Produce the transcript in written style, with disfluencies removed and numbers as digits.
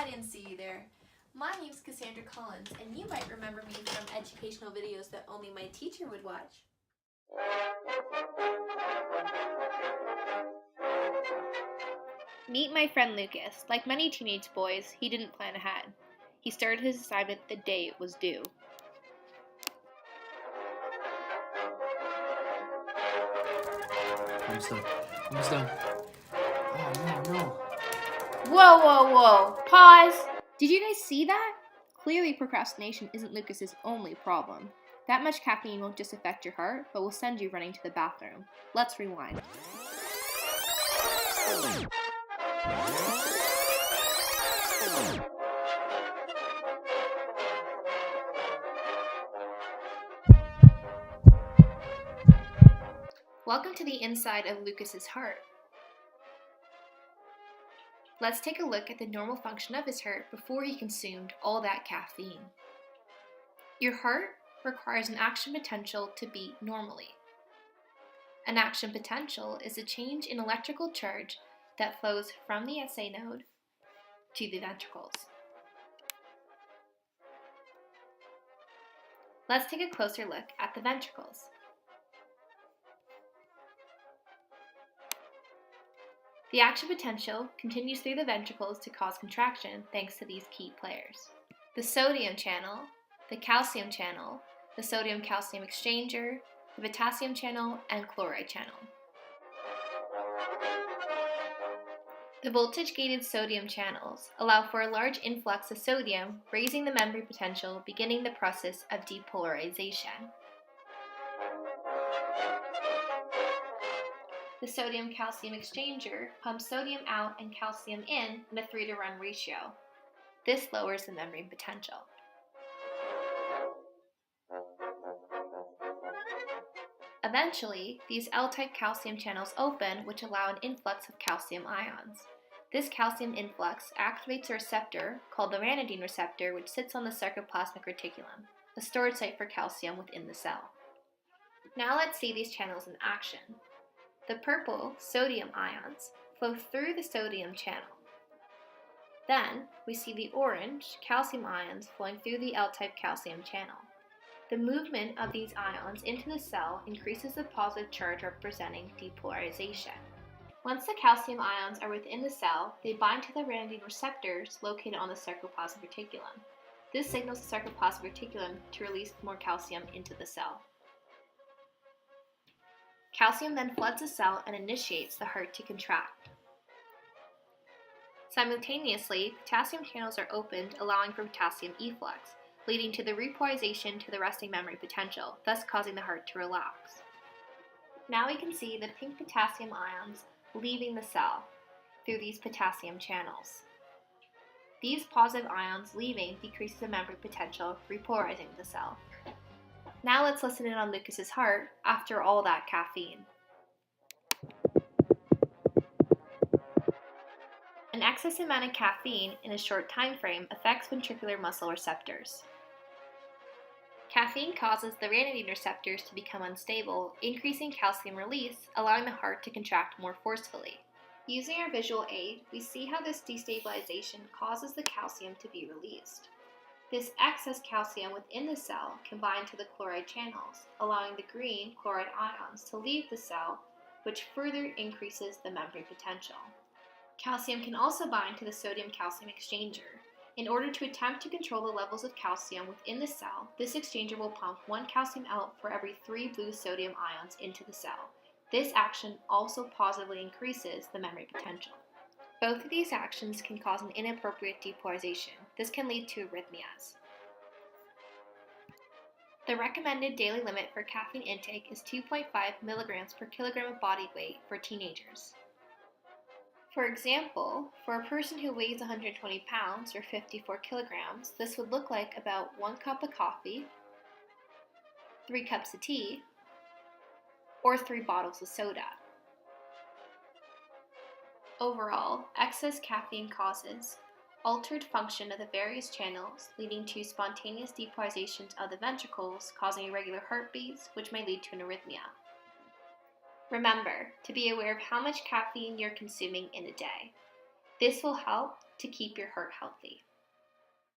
I didn't see you there. My name's Cassandra Collins, and you might remember me from educational videos that only my teacher would watch. Meet my friend Lucas. Like many teenage boys, he didn't plan ahead. He started his assignment the day it was due. Almost done. Oh, no. Whoa. Pause! Did you guys see that? Clearly, procrastination isn't Lucas's only problem. That much caffeine won't just affect your heart, but will send you running to the bathroom. Let's rewind. Welcome to the inside of Lucas's heart. Let's take a look at the normal function of his heart before he consumed all that caffeine. Your heart requires an action potential to beat normally. An action potential is a change in electrical charge that flows from the SA node to the ventricles. Let's take a closer look at the ventricles. The action potential continues through the ventricles to cause contraction thanks to these key players: the sodium channel, the calcium channel, the sodium-calcium exchanger, the potassium channel, and chloride channel. The voltage-gated sodium channels allow for a large influx of sodium, raising the membrane potential, beginning the process of depolarization. The sodium-calcium exchanger pumps sodium out and calcium in a 3-to-1 ratio. This lowers the membrane potential. Eventually, these L-type calcium channels open, which allow an influx of calcium ions. This calcium influx activates a receptor called the ranitidine receptor, which sits on the sarcoplasmic reticulum, a storage site for calcium within the cell. Now let's see these channels in action. The purple sodium ions flow through the sodium channel. Then we see the orange calcium ions flowing through the L-type calcium channel. The movement of these ions into the cell increases the positive charge representing depolarization. Once the calcium ions are within the cell, they bind to the ranitidine receptors located on the sarcoplasmic reticulum. This signals the sarcoplasmic reticulum to release more calcium into the cell. Calcium then floods the cell and initiates the heart to contract. Simultaneously, potassium channels are opened, allowing for potassium efflux, leading to the repolarization to the resting memory potential, thus causing the heart to relax. Now we can see the pink potassium ions leaving the cell through these potassium channels. These positive ions leaving decreases the memory potential, repolarizing the cell. Now let's listen in on Lucas's heart after all that caffeine. An excess amount of caffeine in a short time frame affects ventricular muscle receptors. Caffeine causes the ranitidine receptors to become unstable, increasing calcium release, allowing the heart to contract more forcefully. Using our visual aid, we see how this destabilization causes the calcium to be released. This excess calcium within the cell can bind to the chloride channels, allowing the green chloride ions to leave the cell, which further increases the membrane potential. Calcium can also bind to the sodium-calcium exchanger. In order to attempt to control the levels of calcium within the cell, this exchanger will pump 1 calcium out for every 3 blue sodium ions into the cell. This action also positively increases the membrane potential. Both of these actions can cause an inappropriate depolarization. This can lead to arrhythmias. The recommended daily limit for caffeine intake is 2.5 milligrams per kilogram of body weight for teenagers. For example, for a person who weighs 120 pounds or 54 kilograms, this would look like about 1 cup of coffee, 3 cups of tea, or 3 bottles of soda. Overall, excess caffeine causes altered function of the various channels, leading to spontaneous depolarizations of the ventricles, causing irregular heartbeats, which may lead to an arrhythmia. Remember to be aware of how much caffeine you're consuming in a day. This will help to keep your heart healthy.